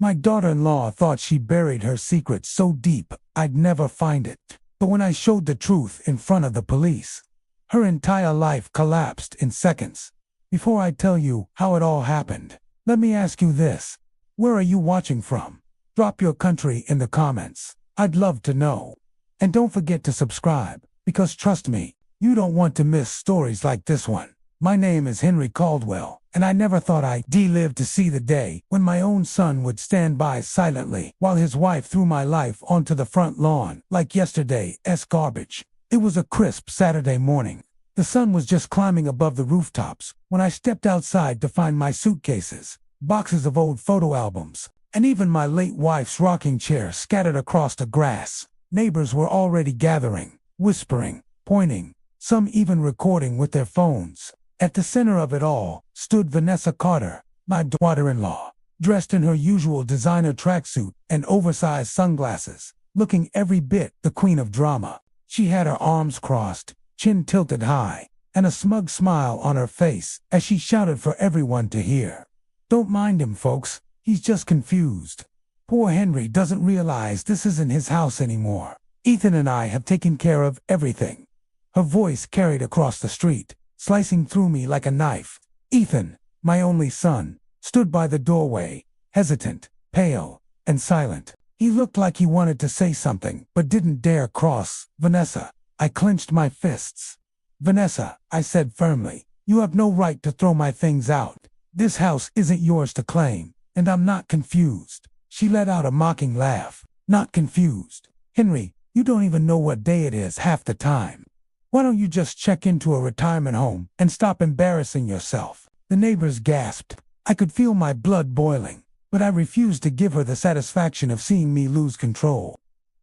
My daughter-in-law thought she buried her secret so deep I'd never find it. But when I showed the truth in front of the police, her entire life collapsed in seconds. Before I tell you how it all happened, let me ask you this. Where are you watching from? Drop your country in the comments. I'd love to know. And don't forget to subscribe, because trust me, you don't want to miss stories like this one. My name is Henry Caldwell, and I never thought I'd live to see the day when my own son would stand by silently while his wife threw my life onto the front lawn like yesterday's garbage. It was a crisp Saturday morning. The sun was just climbing above the rooftops when I stepped outside to find my suitcases, boxes of old photo albums, and even my late wife's rocking chair scattered across the grass. Neighbors were already gathering, whispering, pointing, some even recording with their phones. At the center of it all stood Vanessa Carter, my daughter-in-law, dressed in her usual designer tracksuit and oversized sunglasses, looking every bit the queen of drama. She had her arms crossed, chin tilted high, and a smug smile on her face as she shouted for everyone to hear. "Don't mind him, folks. He's just confused. Poor Henry doesn't realize this isn't his house anymore. Ethan and I have taken care of everything." Her voice carried across the street, slicing through me like a knife. Ethan, my only son, stood by the doorway, hesitant, pale, and silent. He looked like he wanted to say something, but didn't dare cross. "Vanessa." I clenched my fists. "Vanessa," I said firmly, "you have no right to throw my things out. This house isn't yours to claim, and I'm not confused." She let out a mocking laugh. "Not confused? Henry, you don't even know what day it is half the time. Why don't you just check into a retirement home and stop embarrassing yourself?" The neighbors gasped. I could feel my blood boiling, but I refused to give her the satisfaction of seeing me lose control.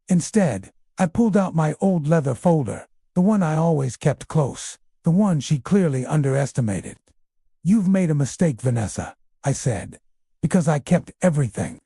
Instead, I pulled out my old leather folder, the one I always kept close, the one she clearly underestimated. "You've made a mistake, Vanessa," I said, "because I kept everything.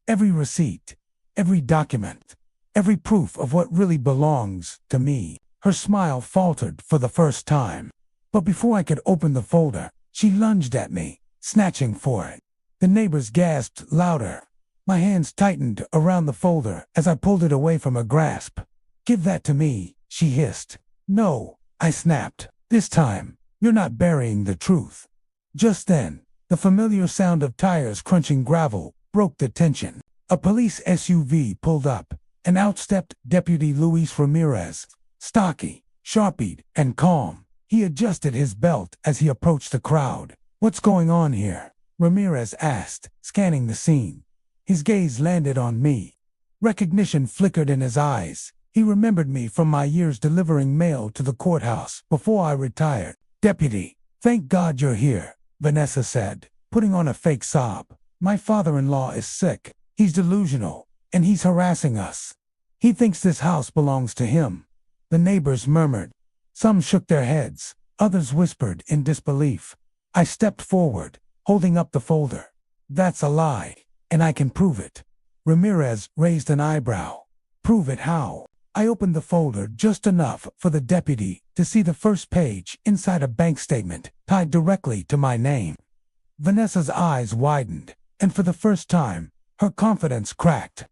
Every receipt, every document, every proof of what really belongs to me." Her smile faltered for the first time. But before I could open the folder, she lunged at me, snatching for it. The neighbors gasped louder. My hands tightened around the folder as I pulled it away from her grasp. "Give that to me," she hissed. "No," I snapped. "This time, you're not burying the truth." Just then, the familiar sound of tires crunching gravel broke the tension. A police SUV pulled up, and out stepped Deputy Luis Ramirez, stocky, sharp-eyed, and calm. He adjusted his belt as he approached the crowd. "What's going on here?" Ramirez asked, scanning the scene. His gaze landed on me. Recognition flickered in his eyes. He remembered me from my years delivering mail to the courthouse before I retired. "Deputy, thank God you're here," Vanessa said, putting on a fake sob. "My father-in-law is sick. He's delusional, and he's harassing us. He thinks this house belongs to him." The neighbors murmured. Some shook their heads. Others whispered in disbelief. I stepped forward, holding up the folder. "That's a lie, and I can prove it." Ramirez raised an eyebrow. "Prove it how?" I opened the folder just enough for the deputy to see the first page inside a bank statement tied directly to my name. Vanessa's eyes widened, and for the first time, her confidence cracked.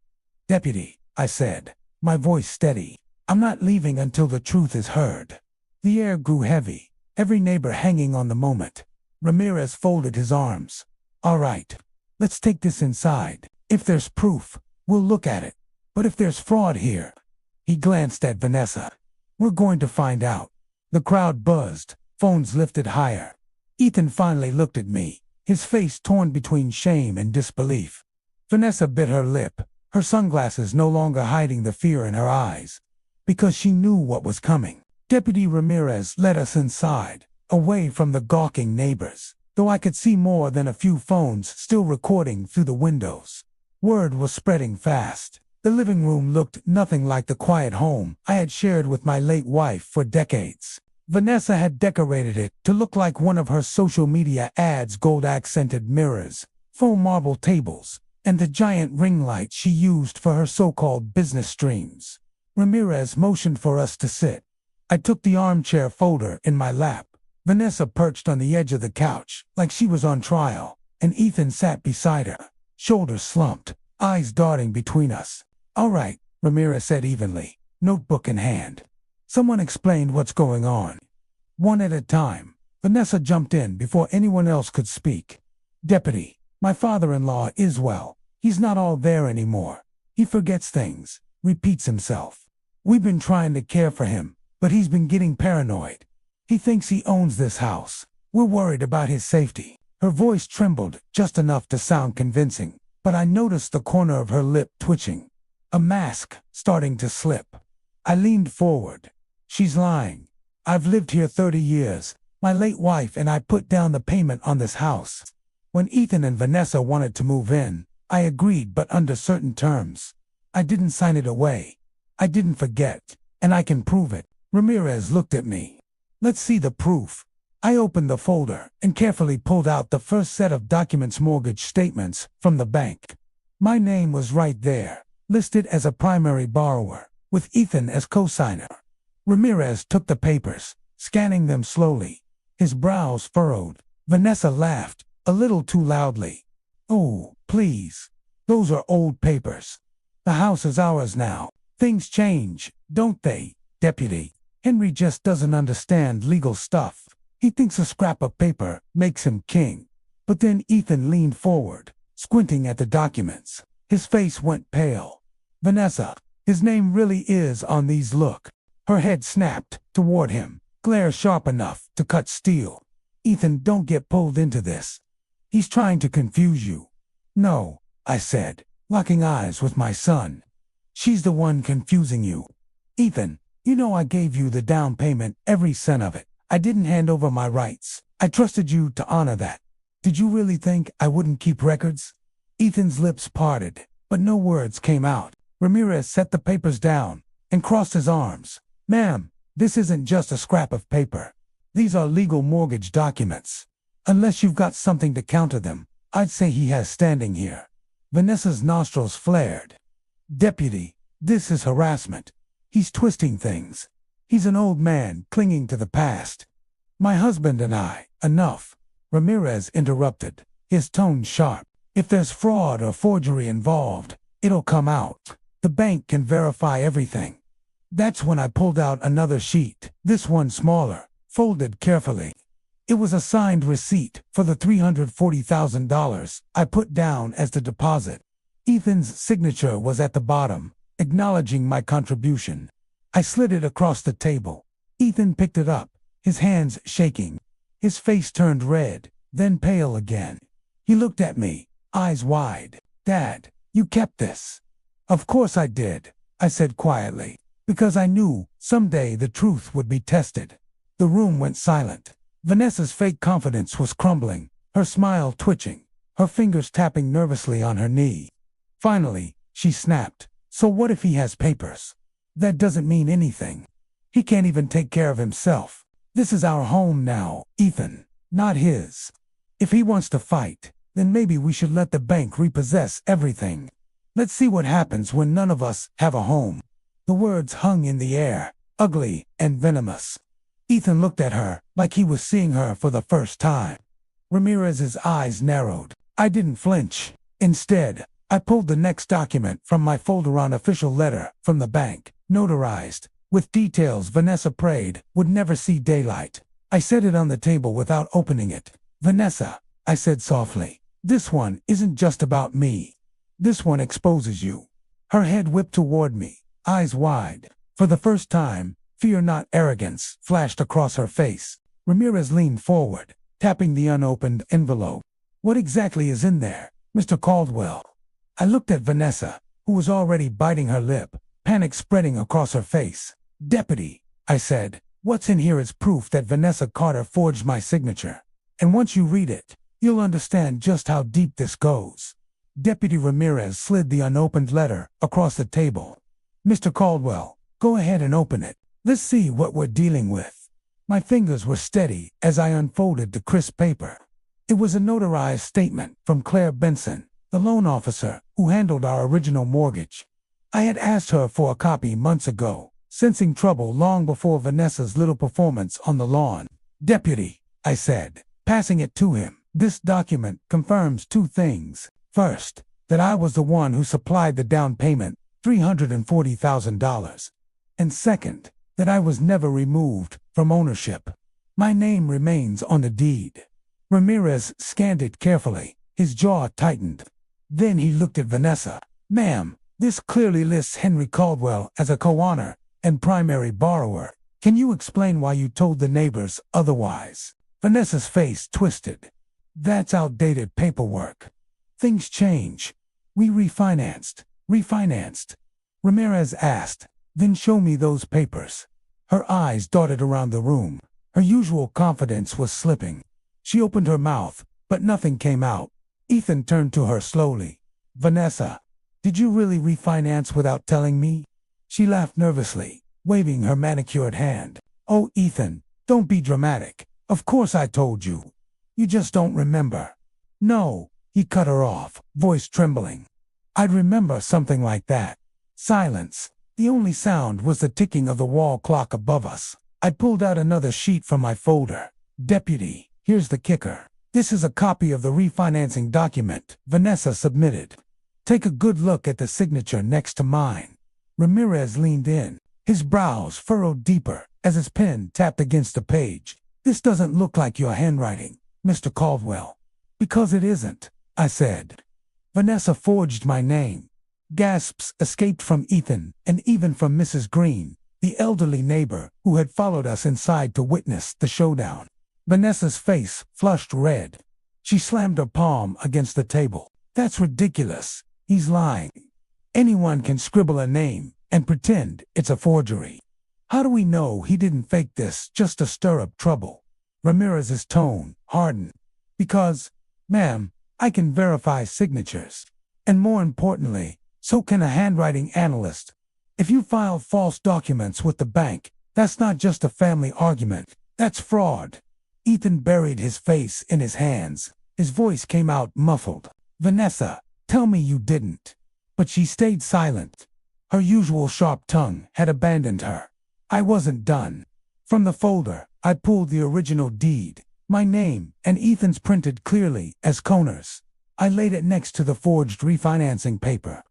"Deputy," I said, my voice steady, "I'm not leaving until the truth is heard." The air grew heavy, every neighbor hanging on the moment. Ramirez folded his arms. "All right, let's take this inside. If there's proof, we'll look at it. But if there's fraud here," he glanced at Vanessa, "we're going to find out." The crowd buzzed, phones lifted higher. Ethan finally looked at me, his face torn between shame and disbelief. Vanessa bit her lip, her sunglasses no longer hiding the fear in her eyes, because she knew what was coming. Deputy Ramirez led us inside, away from the gawking neighbors, though I could see more than a few phones still recording through the windows. Word was spreading fast. The living room looked nothing like the quiet home I had shared with my late wife for decades. Vanessa had decorated it to look like one of her social media ads: gold-accented mirrors, foam marble tables, and the giant ring light she used for her so-called business streams. Ramirez motioned for us to sit. I took the armchair folder in my lap. Vanessa perched on the edge of the couch like she was on trial, and Ethan sat beside her. shoulders slumped, eyes darting between us. "All right," Ramirez said evenly, notebook in hand. "Someone explain what's going on." One at a time, Vanessa jumped in before anyone else could speak. "Deputy, my father-in-law is well. He's not all there anymore. He forgets things, repeats himself. We've been trying to care for him, but he's been getting paranoid. He thinks he owns this house. We're worried about his safety." Her voice trembled just enough to sound convincing, but I noticed the corner of her lip twitching, a mask starting to slip. I leaned forward. "She's lying. I've lived here 30 years. My late wife and I put down the payment on this house. When Ethan and Vanessa wanted to move in, I agreed, but under certain terms. I didn't sign it away. I didn't forget, and I can prove it." Ramirez looked at me. "Let's see the proof." I opened the folder and carefully pulled out the first set of documents, mortgage statements from the bank. My name was right there, listed as a primary borrower, with Ethan as co-signer. Ramirez took the papers, scanning them slowly, his brows furrowed. Vanessa laughed, a little too loudly. "Oh, please. Those are old papers. The house is ours now. Things change, don't they, Deputy? Henry just doesn't understand legal stuff. He thinks a scrap of paper makes him king." But then Ethan leaned forward, squinting at the documents. His face went pale. "Vanessa, his name really is on these, look." Her head snapped toward him, glare sharp enough to cut steel. "Ethan, don't get pulled into this. He's trying to confuse you." "No," I said, locking eyes with my son. "She's the one confusing you. Ethan, you know I gave you the down payment, every cent of it. I didn't hand over my rights. I trusted you to honor that. Did you really think I wouldn't keep records?" Ethan's lips parted, but no words came out. Ramirez set the papers down and crossed his arms. "Ma'am, this isn't just a scrap of paper. These are legal mortgage documents. Unless you've got something to counter them, I'd say he has standing here." Vanessa's nostrils flared. "Deputy, this is harassment. He's twisting things. He's an old man clinging to the past." "My husband and I." "Enough," Ramirez interrupted, his tone sharp. "If there's fraud or forgery involved, it'll come out. The bank can verify everything." That's when I pulled out another sheet, this one smaller, folded carefully. It was a signed receipt for the $340,000 I put down as the deposit. Ethan's signature was at the bottom, acknowledging my contribution. I slid it across the table. Ethan picked it up, his hands shaking. His face turned red, then pale again. He looked at me, eyes wide. "Dad, you kept this." "Of course I did," I said quietly, "because I knew someday the truth would be tested." The room went silent. Vanessa's fake confidence was crumbling, her smile twitching, her fingers tapping nervously on her knee. Finally, she snapped, "So what if he has papers? That doesn't mean anything. He can't even take care of himself. This is our home now, Ethan, not his. If he wants to fight, then maybe we should let the bank repossess everything. Let's see what happens when none of us have a home." The words hung in the air, ugly and venomous. Ethan looked at her like he was seeing her for the first time. Ramirez's eyes narrowed. I didn't flinch. Instead, I pulled the next document from my folder, on official letter from the bank, notarized, with details Vanessa prayed would never see daylight. I set it on the table without opening it. "Vanessa," I said softly, "this one isn't just about me. This one exposes you." Her head whipped toward me, eyes wide. For the first time, fear not arrogance flashed across her face. Ramirez leaned forward, tapping the unopened envelope. "What exactly is in there, Mr. Caldwell?" I looked at Vanessa, who was already biting her lip, panic spreading across her face. "Deputy," I said, "what's in here is proof that Vanessa Carter forged my signature. And once you read it, you'll understand just how deep this goes." Deputy Ramirez slid the unopened letter across the table. "Mr. Caldwell, go ahead and open it. Let's see what we're dealing with." My fingers were steady as I unfolded the crisp paper. It was a notarized statement from Claire Benson, the loan officer who handled our original mortgage. I had asked her for a copy months ago, sensing trouble long before Vanessa's little performance on the lawn. "Deputy," I said, passing it to him, "this document confirms two things. First, that I was the one who supplied the down payment, $340,000. And second, that I was never removed from ownership. My name remains on the deed. Ramirez scanned it carefully, his jaw tightened. Then he looked at Vanessa. Ma'am, this clearly lists Henry Caldwell as a co-owner and primary borrower. Can you explain why you told the neighbors otherwise? Vanessa's face twisted. That's outdated paperwork. Things change. We refinanced. Ramirez asked. Then show me those papers. Her eyes darted around the room. Her usual confidence was slipping. She opened her mouth, but nothing came out. Ethan turned to her slowly. Vanessa, did you really refinance without telling me? She laughed nervously, waving her manicured hand. Oh, Ethan, don't be dramatic. Of course I told you. You just don't remember. No, he cut her off, voice trembling. I'd remember something like that. Silence. The only sound was the ticking of the wall clock above us. I pulled out another sheet from my folder. Deputy, here's the kicker. This is a copy of the refinancing document Vanessa submitted. Take a good look at the signature next to mine. Ramirez leaned in, his brows furrowed deeper as his pen tapped against the page. This doesn't look like your handwriting, Mr. Caldwell. Because it isn't, I said. Vanessa forged my name. Gasps escaped from Ethan and even from Mrs. Green, the elderly neighbor who had followed us inside to witness the showdown. Vanessa's face flushed red. She slammed her palm against the table. That's ridiculous. He's lying. Anyone can scribble a name and pretend it's a forgery. How do we know he didn't fake this just to stir up trouble? Ramirez's tone hardened. Because, ma'am, I can verify signatures. And more importantly, so can a handwriting analyst. If you file false documents with the bank, that's not just a family argument. That's fraud. Ethan buried his face in his hands. His voice came out muffled. Vanessa, tell me you didn't. But she stayed silent. Her usual sharp tongue had abandoned her. I wasn't done. From the folder, I pulled the original deed, my name and Ethan's printed clearly as Coners. I laid it next to the forged refinancing paper.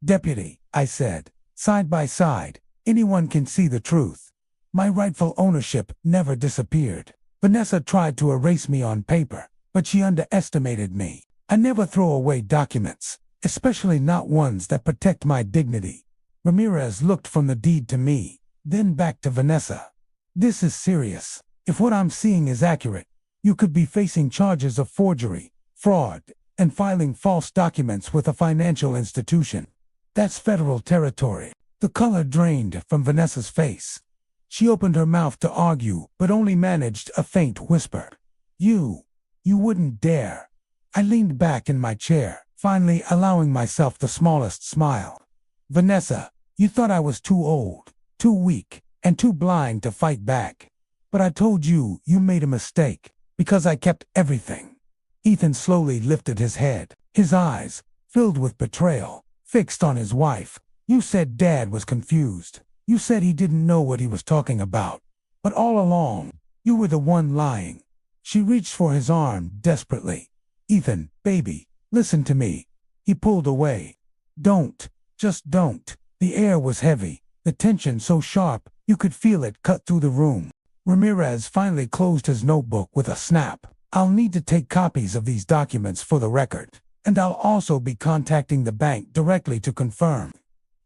Deputy, I said, side by side, anyone can see the truth. My rightful ownership never disappeared. Vanessa tried to erase me on paper, but she underestimated me. I never throw away documents, especially not ones that protect my dignity. Ramirez looked from the deed to me, then back to Vanessa. This is serious. If what I'm seeing is accurate, you could be facing charges of forgery, fraud, and filing false documents with a financial institution. That's federal territory. The color drained from Vanessa's face. She opened her mouth to argue, but only managed a faint whisper. You wouldn't dare. I leaned back in my chair, finally allowing myself the smallest smile. Vanessa, you thought I was too old, too weak, and too blind to fight back. But I told you made a mistake, because I kept everything. Ethan slowly lifted his head, his eyes, filled with betrayal, fixed on his wife. You said Dad was confused. You said he didn't know what he was talking about. But all along, you were the one lying. She reached for his arm desperately. Ethan, baby, listen to me. He pulled away. Don't. Just don't. The air was heavy, the tension so sharp, you could feel it cut through the room. Ramirez finally closed his notebook with a snap. I'll need to take copies of these documents for the record, and I'll also be contacting the bank directly to confirm.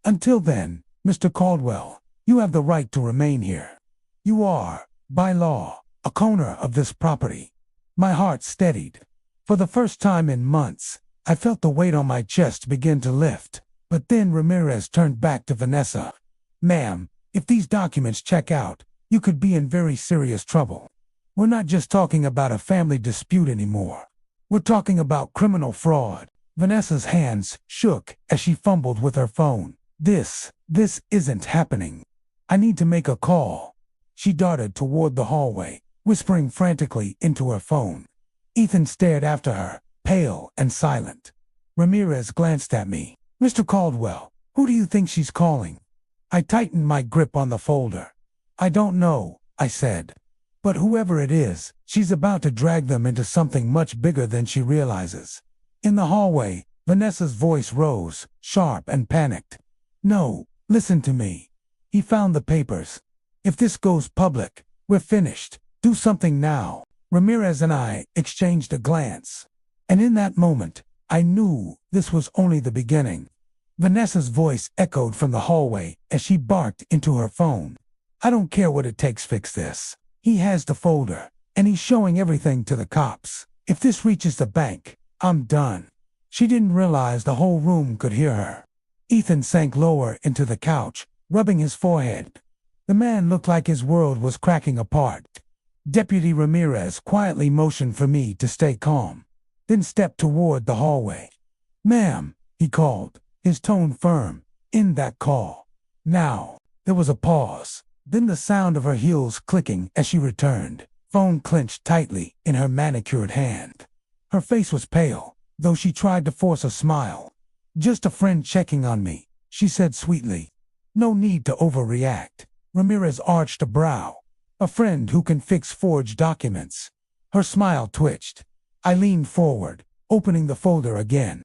Until then, Mr. Caldwell, you have the right to remain here. You are, by law, a owner of this property. My heart steadied. For the first time in months, I felt the weight on my chest begin to lift. But then Ramirez turned back to Vanessa. Ma'am, if these documents check out, you could be in very serious trouble. We're not just talking about a family dispute anymore. We're talking about criminal fraud. Vanessa's hands shook as she fumbled with her phone. This isn't happening. I need to make a call. She darted toward the hallway, whispering frantically into her phone. Ethan stared after her, pale and silent. Ramirez glanced at me. Mr. Caldwell, who do you think she's calling? I tightened my grip on the folder. I don't know, I said. But whoever it is, she's about to drag them into something much bigger than she realizes. In the hallway, Vanessa's voice rose, sharp and panicked. No, listen to me. He found the papers. If this goes public, we're finished. Do something now. Ramirez and I exchanged a glance. And in that moment, I knew this was only the beginning. Vanessa's voice echoed from the hallway as she barked into her phone. I don't care what it takes, fix this. He has the folder, and he's showing everything to the cops. If this reaches the bank, I'm done. She didn't realize the whole room could hear her. Ethan sank lower into the couch, rubbing his forehead. The man looked like his world was cracking apart. Deputy Ramirez quietly motioned for me to stay calm, then stepped toward the hallway. Ma'am, he called, his tone firm. In that call. Now. There was a pause, then the sound of her heels clicking as she returned, phone clenched tightly in her manicured hand. Her face was pale, though she tried to force a smile. Just a friend checking on me, she said sweetly. No need to overreact. Ramirez arched a brow. A friend who can fix forged documents. Her smile twitched. I leaned forward, opening the folder again.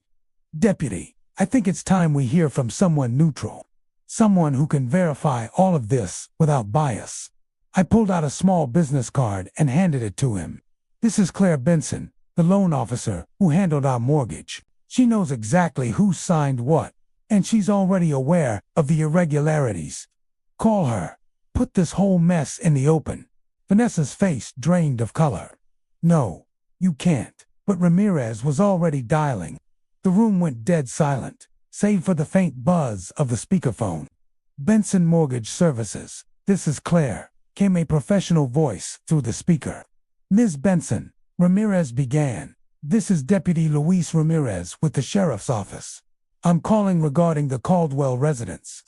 Deputy, I think it's time we hear from someone neutral. Someone who can verify all of this without bias. I pulled out a small business card and handed it to him. This is Claire Benson, the loan officer who handled our mortgage. She knows exactly who signed what, and she's already aware of the irregularities. Call her. Put this whole mess in the open. Vanessa's face drained of color. No, you can't. But Ramirez was already dialing. The room went dead silent, save for the faint buzz of the speakerphone. Benson Mortgage Services, this is Claire, came a professional voice through the speaker. Ms. Benson, Ramirez began. This is Deputy Luis Ramirez with the Sheriff's Office. I'm calling regarding the Caldwell residence.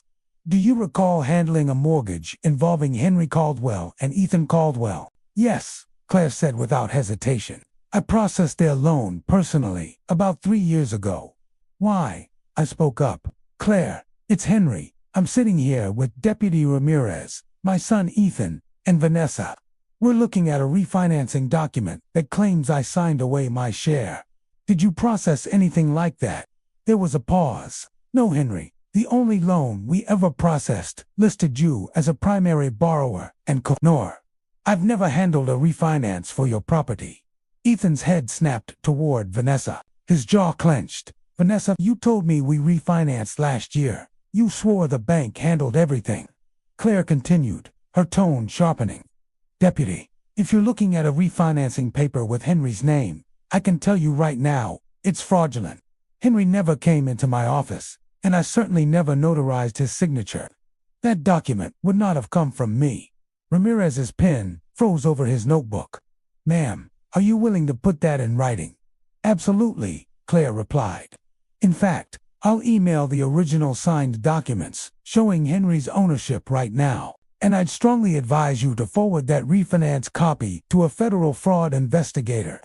Do you recall handling a mortgage involving Henry Caldwell and Ethan Caldwell? Yes, Claire said without hesitation. I processed their loan personally about 3 years ago. Why? I spoke up. Claire, it's Henry. I'm sitting here with Deputy Ramirez, my son Ethan, and Vanessa. We're looking at a refinancing document that claims I signed away my share. Did you process anything like that? There was a pause. No, Henry. The only loan we ever processed listed you as a primary borrower and co-nor. I've never handled a refinance for your property. Ethan's head snapped toward Vanessa. His jaw clenched. Vanessa, you told me we refinanced last year. You swore the bank handled everything. Claire continued, her tone sharpening. Deputy, if you're looking at a refinancing paper with Henry's name, I can tell you right now, it's fraudulent. Henry never came into my office, and I certainly never notarized his signature. That document would not have come from me. Ramirez's pen froze over his notebook. Ma'am, are you willing to put that in writing? Absolutely, Claire replied. In fact, I'll email the original signed documents showing Henry's ownership right now, and I'd strongly advise you to forward that refinance copy to a federal fraud investigator.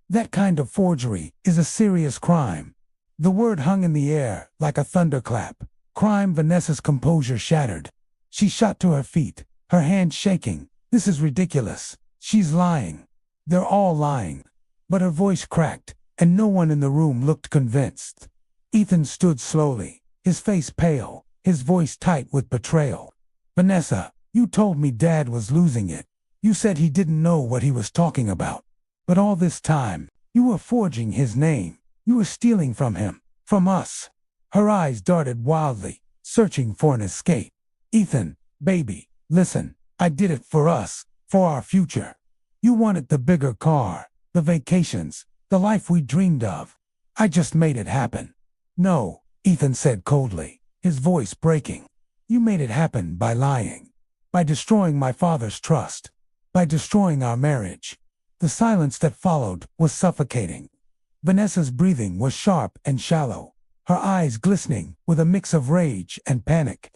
That kind of forgery is a serious crime. The word hung in the air like a thunderclap. Crime. Vanessa's composure shattered. She shot to her feet, her hand shaking. This is ridiculous. She's lying. They're all lying. But her voice cracked, and no one in the room looked convinced. Ethan stood slowly, his face pale, his voice tight with betrayal. Vanessa, you told me Dad was losing it. You said he didn't know what he was talking about. But all this time, you were forging his name. You were stealing from him, from us. Her eyes darted wildly, searching for an escape. Ethan, baby, listen, I did it for us, for our future. You wanted the bigger car, the vacations, the life we dreamed of. I just made it happen. No, Ethan said coldly, his voice breaking. You made it happen by lying, by destroying my father's trust, by destroying our marriage. The silence that followed was suffocating. Vanessa's breathing was sharp and shallow, her eyes glistening with a mix of rage and panic.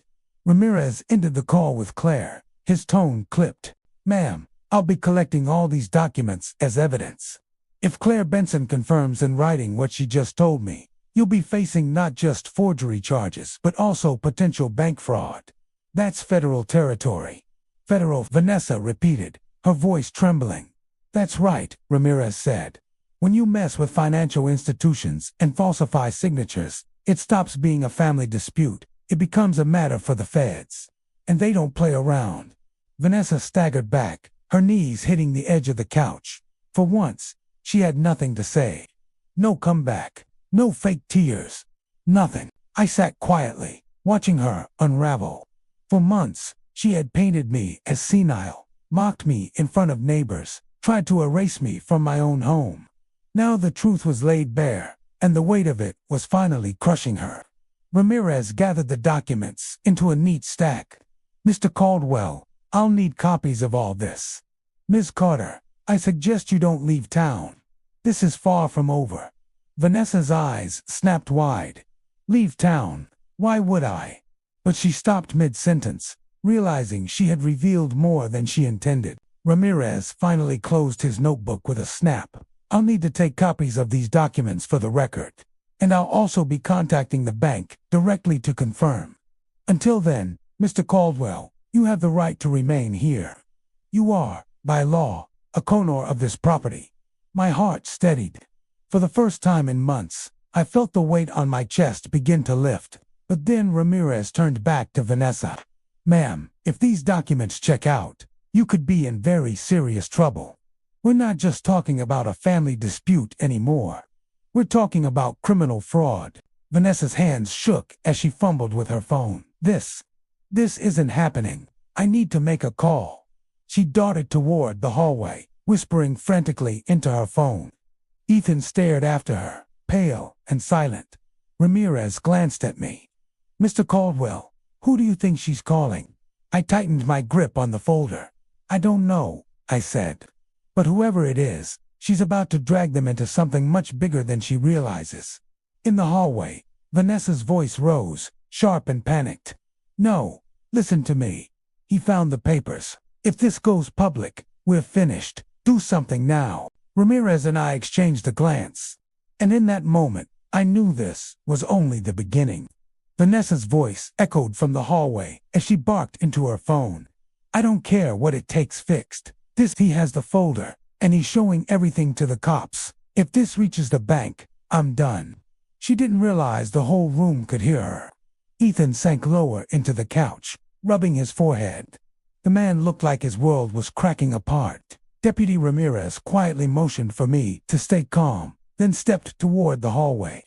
Ramirez ended the call with Claire, his tone clipped. Ma'am, I'll be collecting all these documents as evidence. If Claire Benson confirms in writing what she just told me, you'll be facing not just forgery charges but also potential bank fraud. That's federal territory. Federal, Vanessa repeated, her voice trembling. That's right, Ramirez said. When you mess with financial institutions and falsify signatures, it stops being a family dispute. It becomes a matter for the feds. And they don't play around. Vanessa staggered back, her knees hitting the edge of the couch. For once, she had nothing to say. No comeback, no fake tears, nothing. I sat quietly, watching her unravel. For months, she had painted me as senile, mocked me in front of neighbors, tried to erase me from my own home. Now the truth was laid bare, and the weight of it was finally crushing her. Ramirez gathered the documents into a neat stack. "Mr. Caldwell, I'll need copies of all this. Ms. Carter, I suggest you don't leave town. This is far from over." Vanessa's eyes snapped wide. "Leave town? Why would I?" But she stopped mid-sentence, realizing she had revealed more than she intended. Ramirez finally closed his notebook with a snap. "I'll need to take copies of these documents for the record. And I'll also be contacting the bank directly to confirm. Until then, Mr. Caldwell, you have the right to remain here. You are, by law, a co-owner of this property." My heart steadied. For the first time in months, I felt the weight on my chest begin to lift. But then Ramirez turned back to Vanessa. "Ma'am, if these documents check out, you could be in very serious trouble. We're not just talking about a family dispute anymore. We're talking about criminal fraud." Vanessa's hands shook as she fumbled with her phone. This isn't happening. I need to make a call." She darted toward the hallway, whispering frantically into her phone. Ethan stared after her, pale and silent. Ramirez glanced at me. "Mr. Caldwell, who do you think she's calling?" I tightened my grip on the folder. "I don't know," I said. "But whoever it is, she's about to drag them into something much bigger than she realizes." In the hallway, Vanessa's voice rose, sharp and panicked. "No, listen to me. He found the papers. If this goes public, we're finished. Do something now." Ramirez and I exchanged a glance. And in that moment, I knew this was only the beginning. Vanessa's voice echoed from the hallway as she barked into her phone. "I don't care what it takes fixed. He has the folder, and he's showing everything to the cops. If this reaches the bank, I'm done." She didn't realize the whole room could hear her. Ethan sank lower into the couch, rubbing his forehead. The man looked like his world was cracking apart. Deputy Ramirez quietly motioned for me to stay calm, then stepped toward the hallway.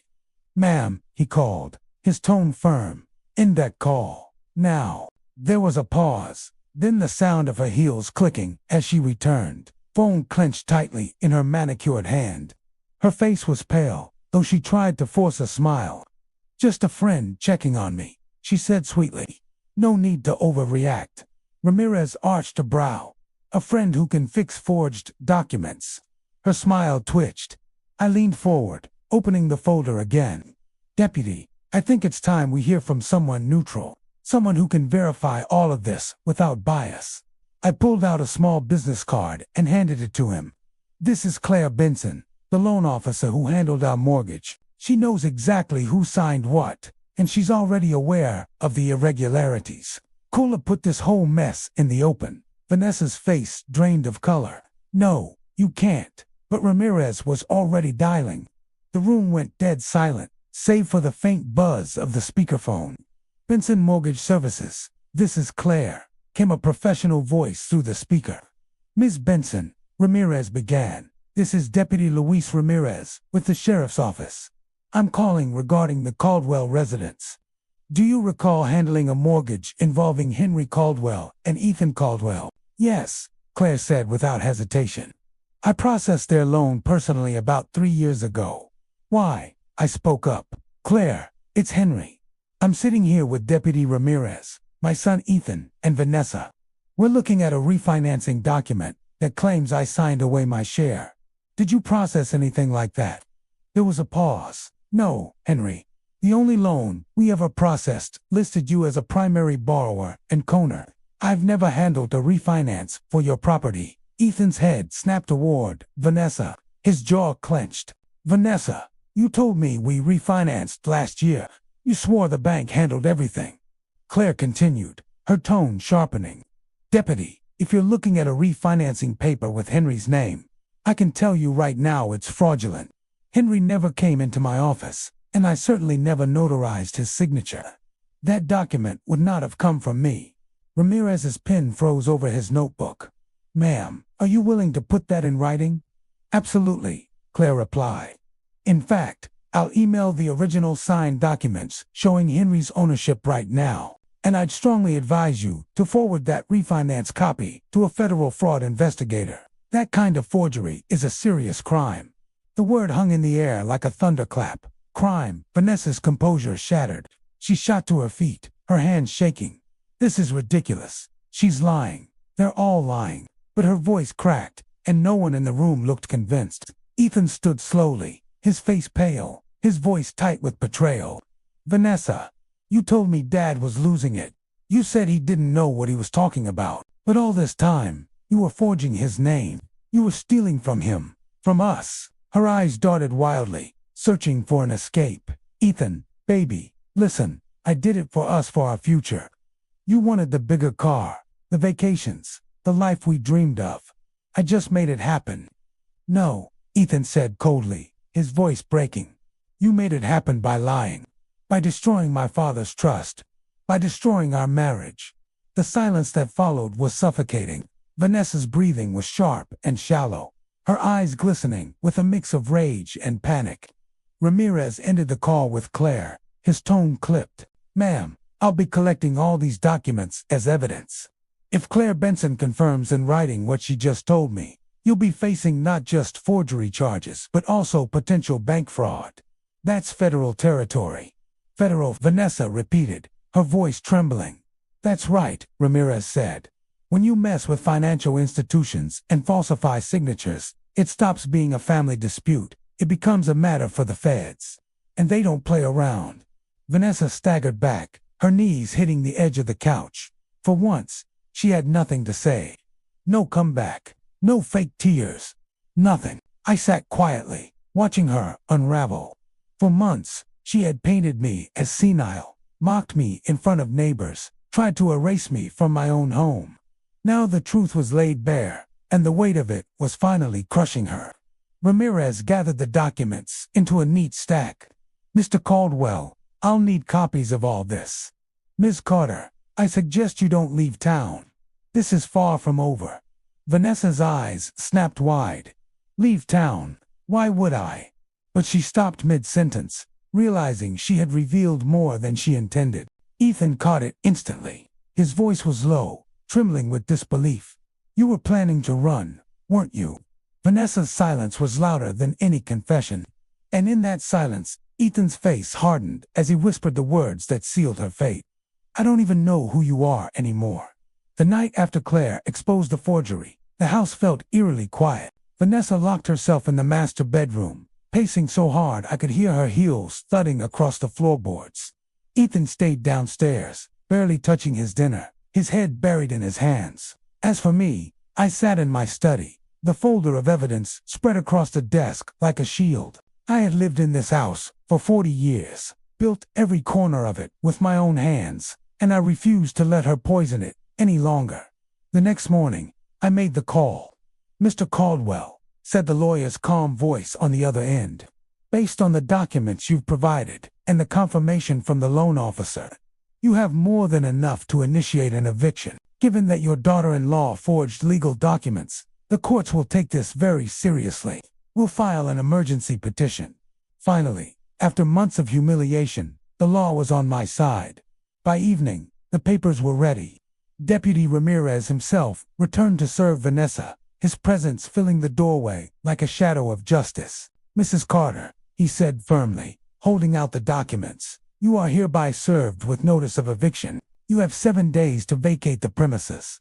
"Ma'am," he called, his tone firm. "In that call. Now." There was a pause, then the sound of her heels clicking as she returned, phone clenched tightly in her manicured hand. Her face was pale, though she tried to force a smile. "Just a friend checking on me," she said sweetly. "No need to overreact." Ramirez arched a brow. "A friend who can fix forged documents." Her smile twitched. I leaned forward, opening the folder again. "Deputy, I think it's time we hear from someone neutral. Someone who can verify all of this without bias." I pulled out a small business card and handed it to him. "This is Claire Benson, the loan officer who handled our mortgage. She knows exactly who signed what, and she's already aware of the irregularities. Kula put this whole mess in the open." Vanessa's face drained of color. "No, you can't." But Ramirez was already dialing. The room went dead silent, save for the faint buzz of the speakerphone. "Benson Mortgage Services, this is Claire," came a professional voice through the speaker. "Ms. Benson," Ramirez began, "this is Deputy Luis Ramirez with the Sheriff's Office. I'm calling regarding the Caldwell residence. Do you recall handling a mortgage involving Henry Caldwell and Ethan Caldwell?" "Yes," Claire said without hesitation. "I processed their loan personally about 3 years ago." "Why?" I spoke up. "Claire, it's Henry. I'm sitting here with Deputy Ramirez, my son Ethan, and Vanessa. We're looking at a refinancing document that claims I signed away my share. Did you process anything like that?" There was a pause. "No, Henry. The only loan we ever processed listed you as a primary borrower and co-owner. I've never handled a refinance for your property." Ethan's head snapped toward Vanessa. His jaw clenched. "Vanessa, you told me we refinanced last year. You swore the bank handled everything." Claire continued, her tone sharpening. "Deputy, if you're looking at a refinancing paper with Henry's name, I can tell you right now it's fraudulent. Henry never came into my office, and I certainly never notarized his signature. That document would not have come from me. Ramirez's pen froze over his notebook. Ma'am, are you willing to put that in writing? Absolutely, Claire replied. In fact, I'll email the original signed documents showing Henry's ownership right now, and I'd strongly advise you to forward that refinance copy to a federal fraud investigator. That kind of forgery is a serious crime. The word hung in the air like a thunderclap. Crime. Vanessa's composure shattered. She shot to her feet, her hands shaking. This is ridiculous. She's lying. They're all lying. But her voice cracked, and no one in the room looked convinced. Ethan stood slowly, his face pale, his voice tight with betrayal. Vanessa, you told me Dad was losing it. You said he didn't know what he was talking about. But all this time, you were forging his name. You were stealing from him, from us. Her eyes darted wildly, searching for an escape. Ethan, baby, listen, I did it for us, for our future. You wanted the bigger car, the vacations, the life we dreamed of. I just made it happen. No, Ethan said coldly, his voice breaking. You made it happen by lying, by destroying my father's trust, by destroying our marriage. The silence that followed was suffocating. Vanessa's breathing was sharp and shallow, her eyes glistening with a mix of rage and panic. Ramirez ended the call with Claire, his tone clipped. Ma'am, I'll be collecting all these documents as evidence. If Claire Benson confirms in writing what she just told me, you'll be facing not just forgery charges, but also potential bank fraud. That's federal territory. Federal, Vanessa repeated, her voice trembling. That's right, Ramirez said. When you mess with financial institutions and falsify signatures, it stops being a family dispute. It becomes a matter for the feds. And they don't play around. Vanessa staggered back, her knees hitting the edge of the couch. For once, she had nothing to say. No comeback, no fake tears, nothing. I sat quietly, watching her unravel. For months, she had painted me as senile, mocked me in front of neighbors, tried to erase me from my own home. Now the truth was laid bare, and the weight of it was finally crushing her. Ramirez gathered the documents into a neat stack. Mr. Caldwell, I'll need copies of all this. Ms. Carter, I suggest you don't leave town. This is far from over. Vanessa's eyes snapped wide. Leave town? Why would I? But she stopped mid-sentence, realizing she had revealed more than she intended. Ethan caught it instantly. His voice was low, trembling with disbelief. You were planning to run, weren't you? Vanessa's silence was louder than any confession. And in that silence, Ethan's face hardened as he whispered the words that sealed her fate. I don't even know who you are anymore. The night after Claire exposed the forgery, the house felt eerily quiet. Vanessa locked herself in the master bedroom, pacing so hard I could hear her heels thudding across the floorboards. Ethan stayed downstairs, barely touching his dinner, his head buried in his hands. As for me, I sat in my study, the folder of evidence spread across the desk like a shield. I had lived in this house for 40 years, built every corner of it with my own hands, and I refused to let her poison it any longer. The next morning, I made the call. Mr. Caldwell, said the lawyer's calm voice on the other end. Based on the documents you've provided and the confirmation from the loan officer, you have more than enough to initiate an eviction. Given that your daughter-in-law forged legal documents, the courts will take this very seriously. We'll file an emergency petition. Finally, after months of humiliation, the law was on my side. By evening, the papers were ready. Deputy Ramirez himself returned to serve Vanessa, his presence filling the doorway like a shadow of justice. Mrs. Carter, he said firmly, holding out the documents, you are hereby served with notice of eviction. You have 7 days to vacate the premises.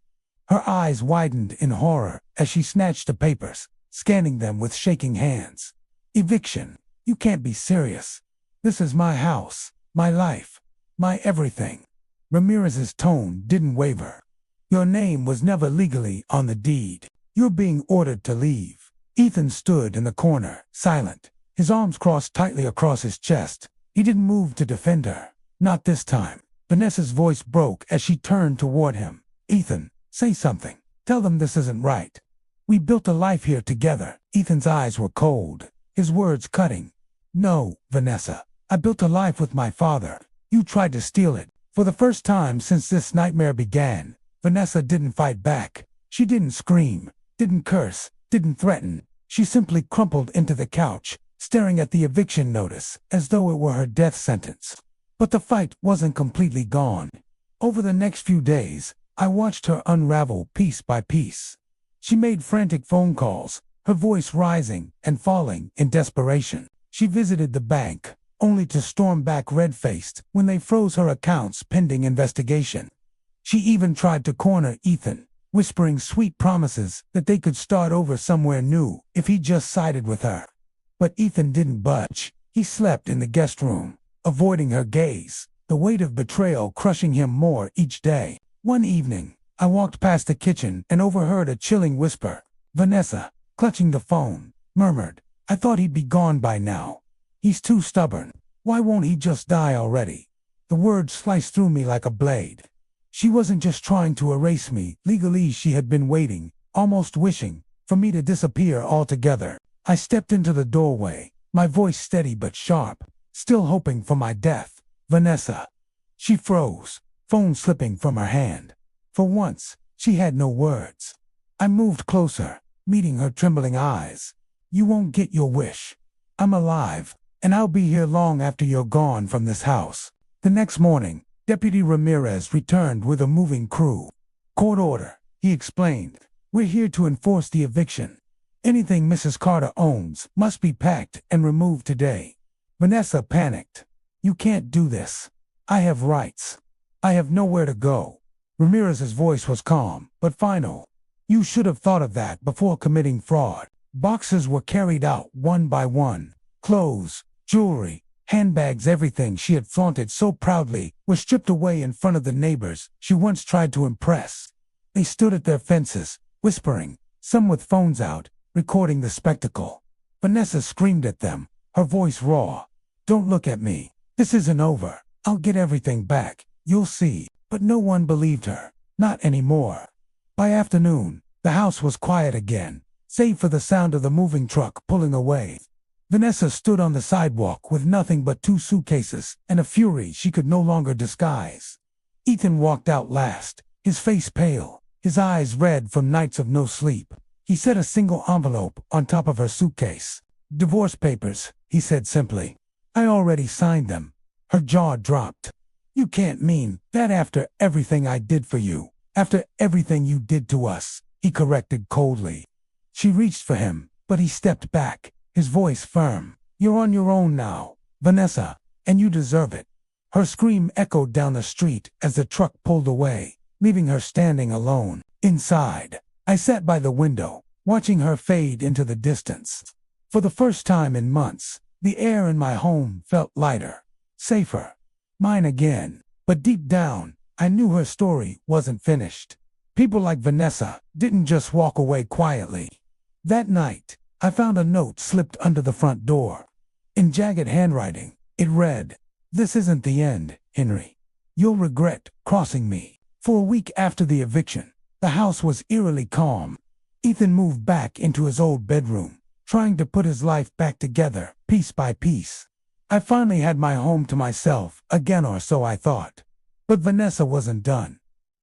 Her eyes widened in horror as she snatched the papers, scanning them with shaking hands. Eviction? You can't be serious. This is my house, my life, my everything. Ramirez's tone didn't waver. Your name was never legally on the deed. You're being ordered to leave. Ethan stood in the corner, silent, his arms crossed tightly across his chest. He didn't move to defend her. Not this time. Vanessa's voice broke as she turned toward him. Ethan, say something. Tell them this isn't right. We built a life here together. Ethan's eyes were cold, his words cutting. No, Vanessa. I built a life with my father. You tried to steal it. For the first time since this nightmare began, Vanessa didn't fight back. She didn't scream, didn't curse, didn't threaten. She simply crumpled into the couch, staring at the eviction notice as though it were her death sentence. But the fight wasn't completely gone. Over the next few days, I watched her unravel piece by piece. She made frantic phone calls, her voice rising and falling in desperation. She visited the bank, only to storm back red-faced when they froze her accounts pending investigation. She even tried to corner Ethan, whispering sweet promises that they could start over somewhere new if he just sided with her. But Ethan didn't budge. He slept in the guest room, avoiding her gaze, the weight of betrayal crushing him more each day. One evening, I walked past the kitchen and overheard a chilling whisper. Vanessa, clutching the phone, murmured, "I thought he'd be gone by now. He's too stubborn. Why won't he just die already?" The words sliced through me like a blade. She wasn't just trying to erase me. Legally, she had been waiting, almost wishing, for me to disappear altogether. I stepped into the doorway, my voice steady but sharp, still hoping for my death. "Vanessa." She froze, phone slipping from her hand. For once, she had no words. I moved closer, meeting her trembling eyes. "You won't get your wish. I'm alive, and I'll be here long after you're gone from this house." The next morning, Deputy Ramirez returned with a moving crew. "Court order," he explained. "We're here to enforce the eviction. Anything Mrs. Carter owns must be packed and removed today." Vanessa panicked. "You can't do this. I have rights. I have nowhere to go." Ramirez's voice was calm, but final. "You should have thought of that before committing fraud." Boxes were carried out one by one. Clothes, jewelry, handbags, everything she had flaunted so proudly was stripped away in front of the neighbors she once tried to impress. They stood at their fences, whispering, some with phones out, recording the spectacle. Vanessa screamed at them, her voice raw. "Don't look at me. This isn't over. I'll get everything back. You'll see." But no one believed her. Not anymore. By afternoon, the house was quiet again, save for the sound of the moving truck pulling away. Vanessa stood on the sidewalk with nothing but 2 suitcases and a fury she could no longer disguise. Ethan walked out last, his face pale, his eyes red from nights of no sleep. He set a single envelope on top of her suitcase. "Divorce papers," he said simply. "I already signed them." Her jaw dropped. "You can't mean that after everything I did for you, after everything you did to us," he corrected coldly. She reached for him, but he stepped back, his voice firm. "You're on your own now, Vanessa, and you deserve it." Her scream echoed down the street as the truck pulled away, leaving her standing alone. Inside, I sat by the window, watching her fade into the distance. For the first time in months, the air in my home felt lighter, safer. Mine again. But deep down, I knew her story wasn't finished. People like Vanessa didn't just walk away quietly. That night, I found a note slipped under the front door. In jagged handwriting, it read, "This isn't the end, Henry. You'll regret crossing me." For a week after the eviction, the house was eerily calm. Ethan moved back into his old bedroom, trying to put his life back together, piece by piece. I finally had my home to myself again, or so I thought. But Vanessa wasn't done.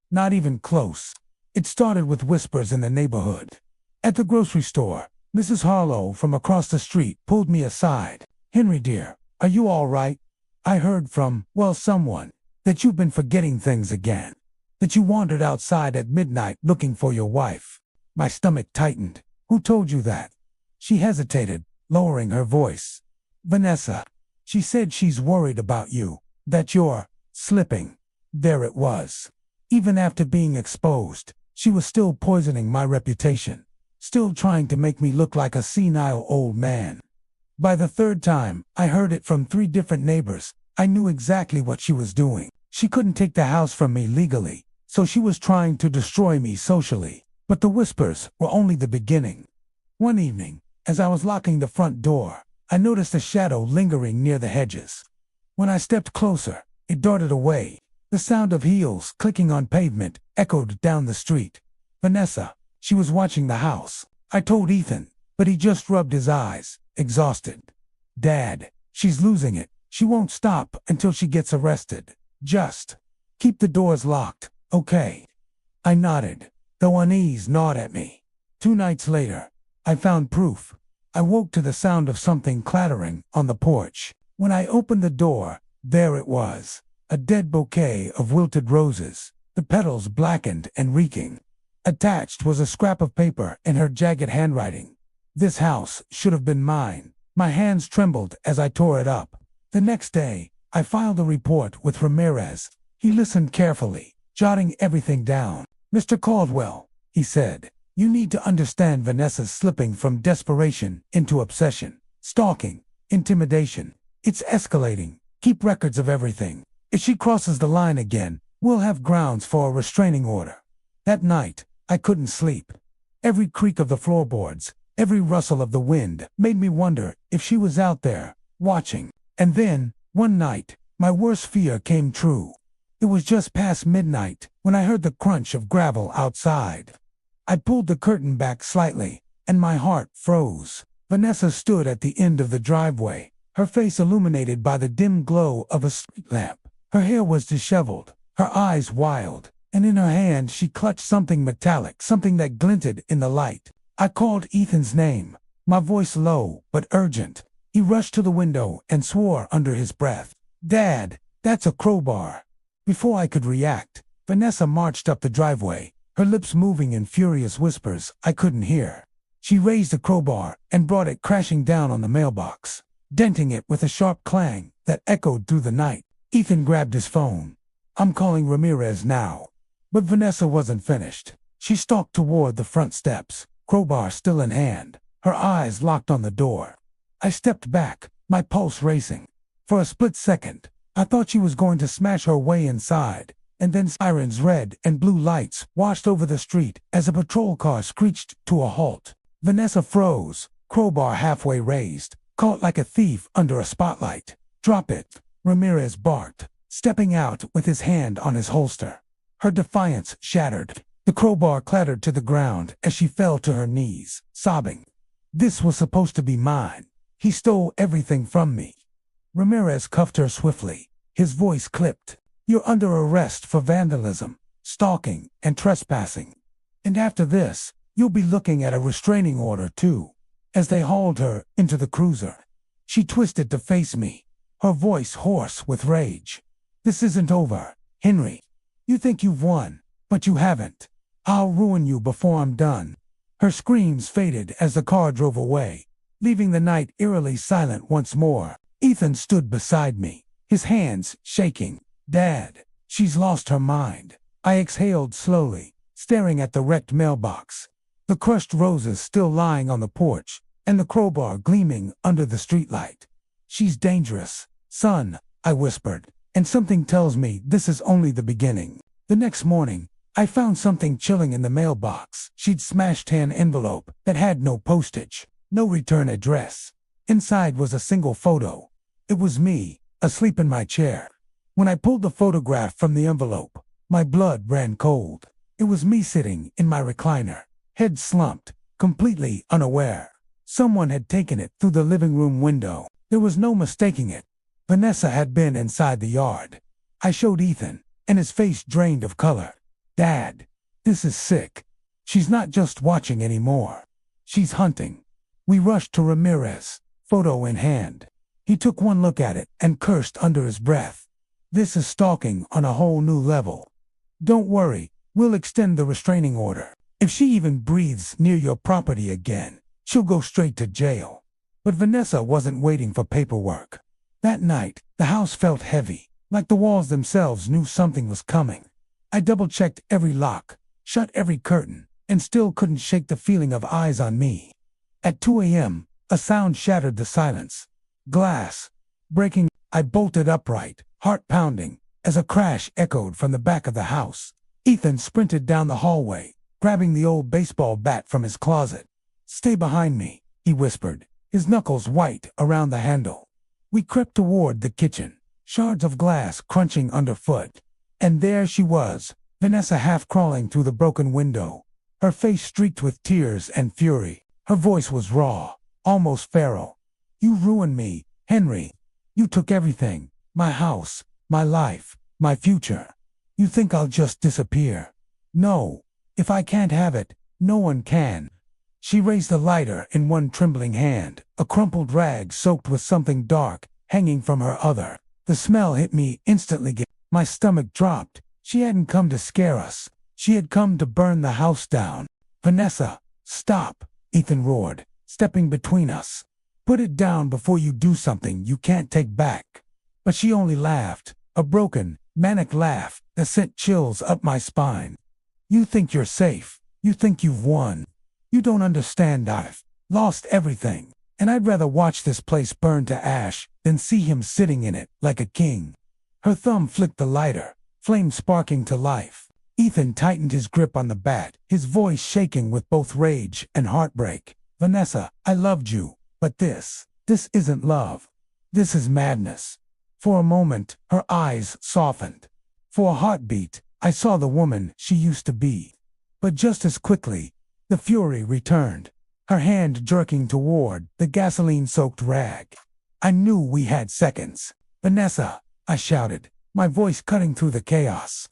Not even close. It started with whispers in the neighborhood. At the grocery store, Mrs. Harlow from across the street pulled me aside. "Henry dear, are you all right? I heard from, well, someone, that you've been forgetting things again. That you wandered outside at midnight looking for your wife." My stomach tightened. "Who told you that?" She hesitated, lowering her voice. "Vanessa. She said she's worried about you, that you're slipping." There it was. Even after being exposed, she was still poisoning my reputation, still trying to make me look like a senile old man. By the third time I heard it from 3 different neighbors, I knew exactly what she was doing. She couldn't take the house from me legally, so she was trying to destroy me socially. But the whispers were only the beginning. One evening, as I was locking the front door, I noticed a shadow lingering near the hedges. When I stepped closer, it darted away. The sound of heels clicking on pavement echoed down the street. Vanessa, she was watching the house. I told Ethan, but he just rubbed his eyes, exhausted. Dad, she's losing it. She won't stop until she gets arrested. Just keep the doors locked, okay? I nodded, though unease gnawed at me. 2 nights later, I found proof. I woke to the sound of something clattering on the porch. When I opened the door, there it was, a dead bouquet of wilted roses, the petals blackened and reeking. Attached was a scrap of paper in her jagged handwriting. This house should have been mine. My hands trembled as I tore it up. The next day, I filed a report with Ramirez. He listened carefully, jotting everything down. "Mr. Caldwell," he said, "you need to understand Vanessa's slipping from desperation into obsession, stalking, intimidation. It's escalating. Keep records of everything. If she crosses the line again, we'll have grounds for a restraining order." That night, I couldn't sleep. Every creak of the floorboards, every rustle of the wind made me wonder if she was out there, watching. And then, one night, my worst fear came true. It was just past midnight when I heard the crunch of gravel outside. I pulled the curtain back slightly, and my heart froze. Vanessa stood at the end of the driveway, her face illuminated by the dim glow of a street lamp. Her hair was disheveled, her eyes wild, and in her hand she clutched something metallic, something that glinted in the light. I called Ethan's name, my voice low but urgent. He rushed to the window and swore under his breath, "Dad, that's a crowbar." Before I could react, Vanessa marched up the driveway, her lips moving in furious whispers I couldn't hear. She raised the crowbar and brought it crashing down on the mailbox, denting it with a sharp clang that echoed through the night. Ethan grabbed his phone. "I'm calling Ramirez now." But Vanessa wasn't finished. She stalked toward the front steps, crowbar still in hand, her eyes locked on the door. I stepped back, my pulse racing. For a split second, I thought she was going to smash her way inside, and then sirens, red and blue lights washed over the street as a patrol car screeched to a halt. Vanessa froze, crowbar halfway raised, caught like a thief under a spotlight. "Drop it," Ramirez barked, stepping out with his hand on his holster. Her defiance shattered. The crowbar clattered to the ground as she fell to her knees, sobbing. "This was supposed to be mine. He stole everything from me." Ramirez cuffed her swiftly, his voice clipped. "You're under arrest for vandalism, stalking, and trespassing. And after this, you'll be looking at a restraining order too." As they hauled her into the cruiser, she twisted to face me, her voice hoarse with rage. "This isn't over, Henry. You think you've won, but you haven't. I'll ruin you before I'm done." Her screams faded as the car drove away, leaving the night eerily silent once more. Ethan stood beside me, his hands shaking. "Dad, she's lost her mind." I exhaled slowly, staring at the wrecked mailbox, the crushed roses still lying on the porch, and the crowbar gleaming under the streetlight. "She's dangerous, son," I whispered, "and something tells me this is only the beginning." The next morning, I found something chilling in the mailbox. She'd smashed an envelope that had no postage, no return address. Inside was a single photo. It was me, asleep in my chair. When I pulled the photograph from the envelope, my blood ran cold. It was me sitting in my recliner, head slumped, completely unaware. Someone had taken it through the living room window. There was no mistaking it. Vanessa had been inside the yard. I showed Ethan, and his face drained of color. "Dad, this is sick. She's not just watching anymore. She's hunting." We rushed to Ramirez, photo in hand. He took one look at it and cursed under his breath. "This is stalking on a whole new level. Don't worry, we'll extend the restraining order. If she even breathes near your property again, she'll go straight to jail." But Vanessa wasn't waiting for paperwork. That night, the house felt heavy, like the walls themselves knew something was coming. I double-checked every lock, shut every curtain, and still couldn't shake the feeling of eyes on me. At 2 a.m., a sound shattered the silence. Glass breaking. I bolted upright, heart pounding, as a crash echoed from the back of the house. Ethan sprinted down the hallway, grabbing the old baseball bat from his closet. "Stay behind me," he whispered, his knuckles white around the handle. We crept toward the kitchen, shards of glass crunching underfoot. And there she was, Vanessa half crawling through the broken window, her face streaked with tears and fury. Her voice was raw, almost feral. "You ruined me, Henry. You took everything. My house, my life, my future. You think I'll just disappear? No. If I can't have it, no one can." She raised the lighter in one trembling hand, a crumpled rag soaked with something dark, hanging from her other. The smell hit me instantly. My stomach dropped. She hadn't come to scare us. She had come to burn the house down. "Vanessa, stop," Ethan roared, stepping between us. "Put it down before you do something you can't take back." But she only laughed, a broken, manic laugh that sent chills up my spine. "You think you're safe. You think you've won. You don't understand. I've lost everything, and I'd rather watch this place burn to ash than see him sitting in it like a king." Her thumb flicked the lighter, flame sparking to life. Ethan tightened his grip on the bat, his voice shaking with both rage and heartbreak. "Vanessa, I loved you, but this isn't love. This is madness." For a moment, her eyes softened. For a heartbeat, I saw the woman she used to be. But just as quickly, the fury returned, her hand jerking toward the gasoline-soaked rag. I knew we had seconds. "Vanessa," I shouted, my voice cutting through the chaos.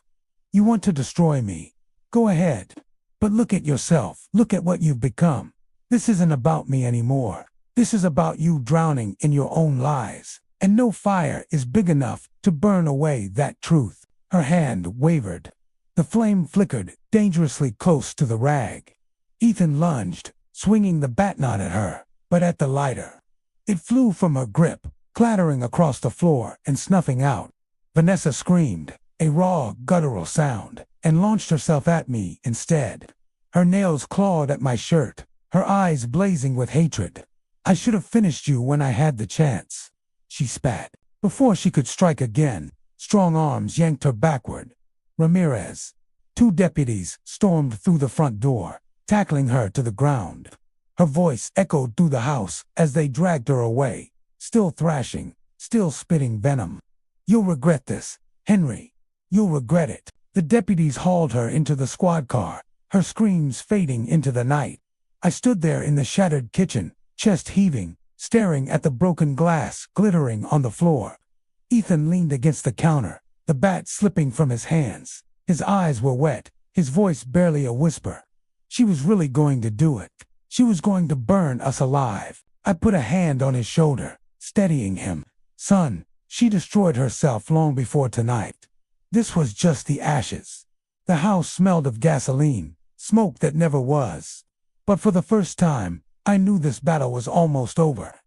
"You want to destroy me? Go ahead. But look at yourself. Look at what you've become. This isn't about me anymore. This is about you drowning in your own lies. And no fire is big enough to burn away that truth." Her hand wavered. The flame flickered dangerously close to the rag. Ethan lunged, swinging the bat-knot at her, but at the lighter. It flew from her grip, clattering across the floor and snuffing out. Vanessa screamed, a raw, guttural sound, and launched herself at me instead. Her nails clawed at my shirt, her eyes blazing with hatred. "I should have finished you when I had the chance," she spat. Before she could strike again, strong arms yanked her backward. Ramirez. 2 deputies stormed through the front door, tackling her to the ground. Her voice echoed through the house as they dragged her away, still thrashing, still spitting venom. "You'll regret this, Henry. You'll regret it." The deputies hauled her into the squad car, her screams fading into the night. I stood there in the shattered kitchen, chest heaving, staring at the broken glass glittering on the floor. Ethan leaned against the counter, the bat slipping from his hands. His eyes were wet, his voice barely a whisper. She was really going to do it. She was going to burn us alive. I put a hand on his shoulder, steadying him. "Son, she destroyed herself long before tonight. This was just the ashes." The house smelled of gasoline, smoke that never was. But for the first time, I knew this battle was almost over.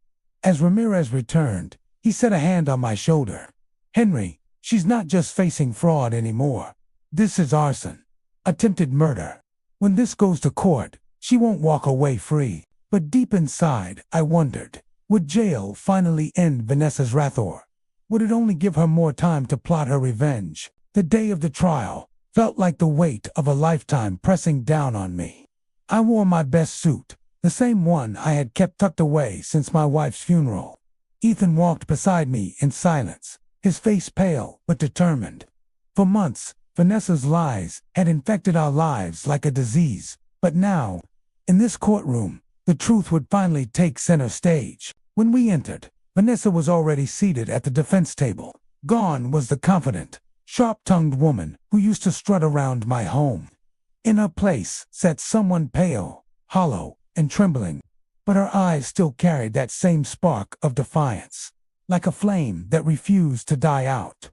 As Ramirez returned, he set a hand on my shoulder. "Henry, she's not just facing fraud anymore. This is arson. Attempted murder. When this goes to court, she won't walk away free." But deep inside, I wondered, would jail finally end Vanessa's wrath, or would it only give her more time to plot her revenge? The day of the trial felt like the weight of a lifetime pressing down on me. I wore my best suit, the same one I had kept tucked away since my wife's funeral. Ethan walked beside me in silence, his face pale but determined. For months, Vanessa's lies had infected our lives like a disease, but now, in this courtroom, the truth would finally take center stage. When we entered, Vanessa was already seated at the defense table. Gone was the confident, sharp-tongued woman who used to strut around my home. In her place sat someone pale, hollow, and trembling, but her eyes still carried that same spark of defiance, like a flame that refused to die out.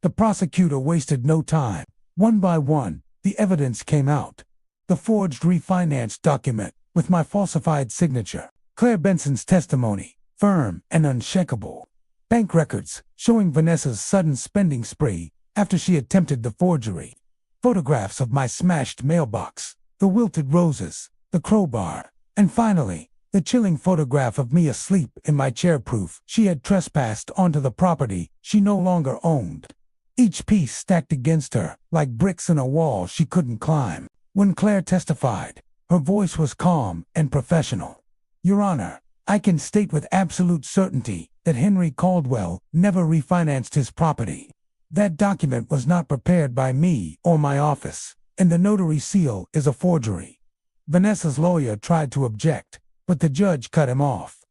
The prosecutor wasted no time. One by one, the evidence came out. The forged refinance document with my falsified signature, Claire Benson's testimony, firm and unshakable. Bank records showing Vanessa's sudden spending spree after she attempted the forgery. Photographs of my smashed mailbox, the wilted roses, the crowbar, and finally, the chilling photograph of me asleep in my chair, proof she had trespassed onto the property she no longer owned. Each piece stacked against her like bricks in a wall she couldn't climb. When Claire testified, her voice was calm and professional. "Your Honor, I can state with absolute certainty that Henry Caldwell never refinanced his property. That document was not prepared by me or my office, and the notary seal is a forgery." Vanessa's lawyer tried to object, but the judge cut him off.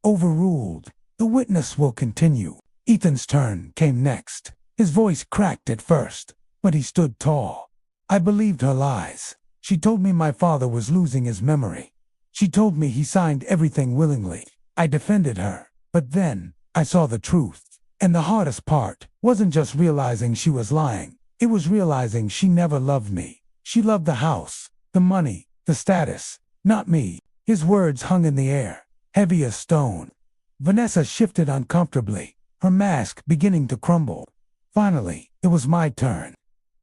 Overruled. The witness will continue. Ethan's turn came next. His voice cracked at first, but he stood tall. I believed her lies. She told me my father was losing his memory. She told me he signed everything willingly. I defended her, but then I saw the truth. And the hardest part wasn't just realizing she was lying. It was realizing she never loved me. She loved the house, the money, the status, not me. His words hung in the air, heavy as stone. Vanessa shifted uncomfortably, her mask beginning to crumble. Finally, it was my turn.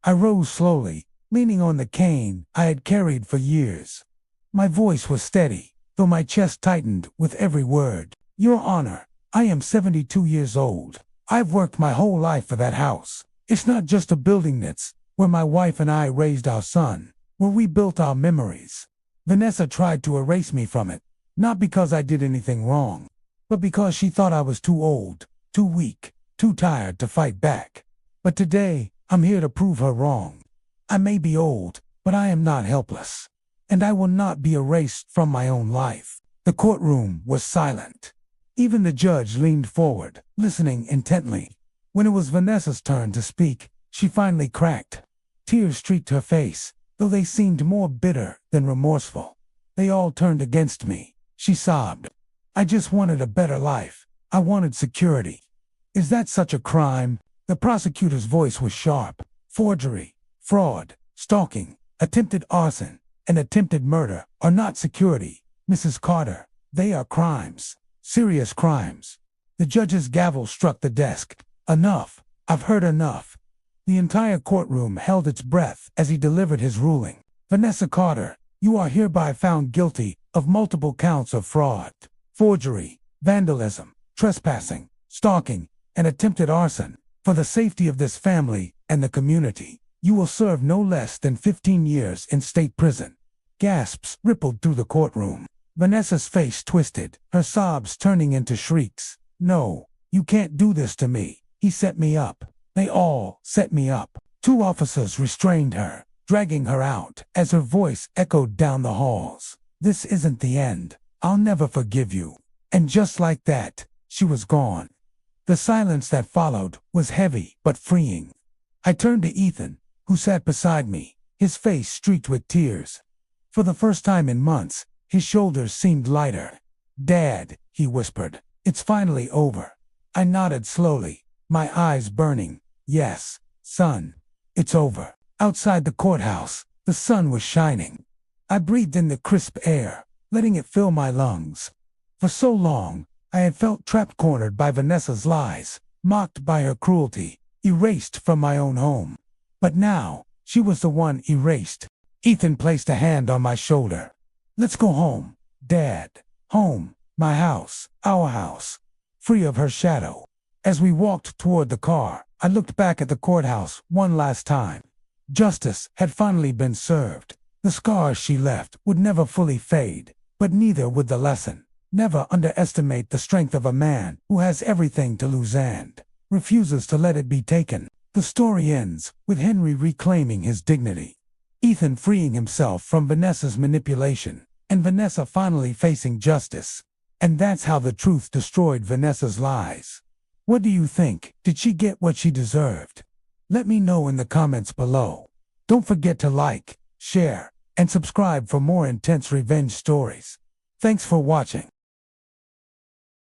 I rose slowly, leaning on the cane I had carried for years. My voice was steady, though my chest tightened with every word. Your Honor, I am 72 years old. I've worked my whole life for that house. It's not just a building, it's where my wife and I raised our son, where we built our memories. Vanessa tried to erase me from it, not because I did anything wrong, but because she thought I was too old, too weak, too tired to fight back. But today, I'm here to prove her wrong. I may be old, but I am not helpless. And I will not be erased from my own life. The courtroom was silent. Even the judge leaned forward, listening intently. When it was Vanessa's turn to speak, she finally cracked. Tears streaked her face, though they seemed more bitter than remorseful. They all turned against me, she sobbed. I just wanted a better life. I wanted security. Is that such a crime? The prosecutor's voice was sharp. Forgery, fraud, stalking, attempted arson, and attempted murder are not security, Mrs. Carter. They are crimes. Serious crimes. The judge's gavel struck the desk. Enough. I've heard enough. The entire courtroom held its breath as he delivered his ruling. Vanessa Carter, you are hereby found guilty of multiple counts of fraud, forgery, vandalism, trespassing, stalking, and attempted arson. For the safety of this family and the community, you will serve no less than 15 years in state prison. Gasps rippled through the courtroom. Vanessa's face twisted, her sobs turning into shrieks. No, you can't do this to me. He set me up. They all set me up. 2 officers restrained her, dragging her out as her voice echoed down the halls. This isn't the end. I'll never forgive you. And just like that, she was gone. The silence that followed was heavy but freeing. I turned to Ethan, who sat beside me, his face streaked with tears. For the first time in months, his shoulders seemed lighter. Dad, he whispered, it's finally over. I nodded slowly, my eyes burning. Yes, son, it's over. Outside the courthouse, the sun was shining. I breathed in the crisp air, letting it fill my lungs. For so long, I had felt trapped, cornered by Vanessa's lies, mocked by her cruelty, erased from my own home. But now, she was the one erased. Ethan placed a hand on my shoulder. Let's go home, Dad. Home, my house, our house, free of her shadow. As we walked toward the car, I looked back at the courthouse one last time. Justice had finally been served. The scars she left would never fully fade, but neither would the lesson. Never underestimate the strength of a man who has everything to lose and refuses to let it be taken. The story ends with Henry reclaiming his dignity, Ethan freeing himself from Vanessa's manipulation, and Vanessa finally facing justice. And that's how the truth destroyed Vanessa's lies. What do you think? Did she get what she deserved? Let me know in the comments below. Don't forget to like, share, and subscribe for more intense revenge stories. Thanks for watching.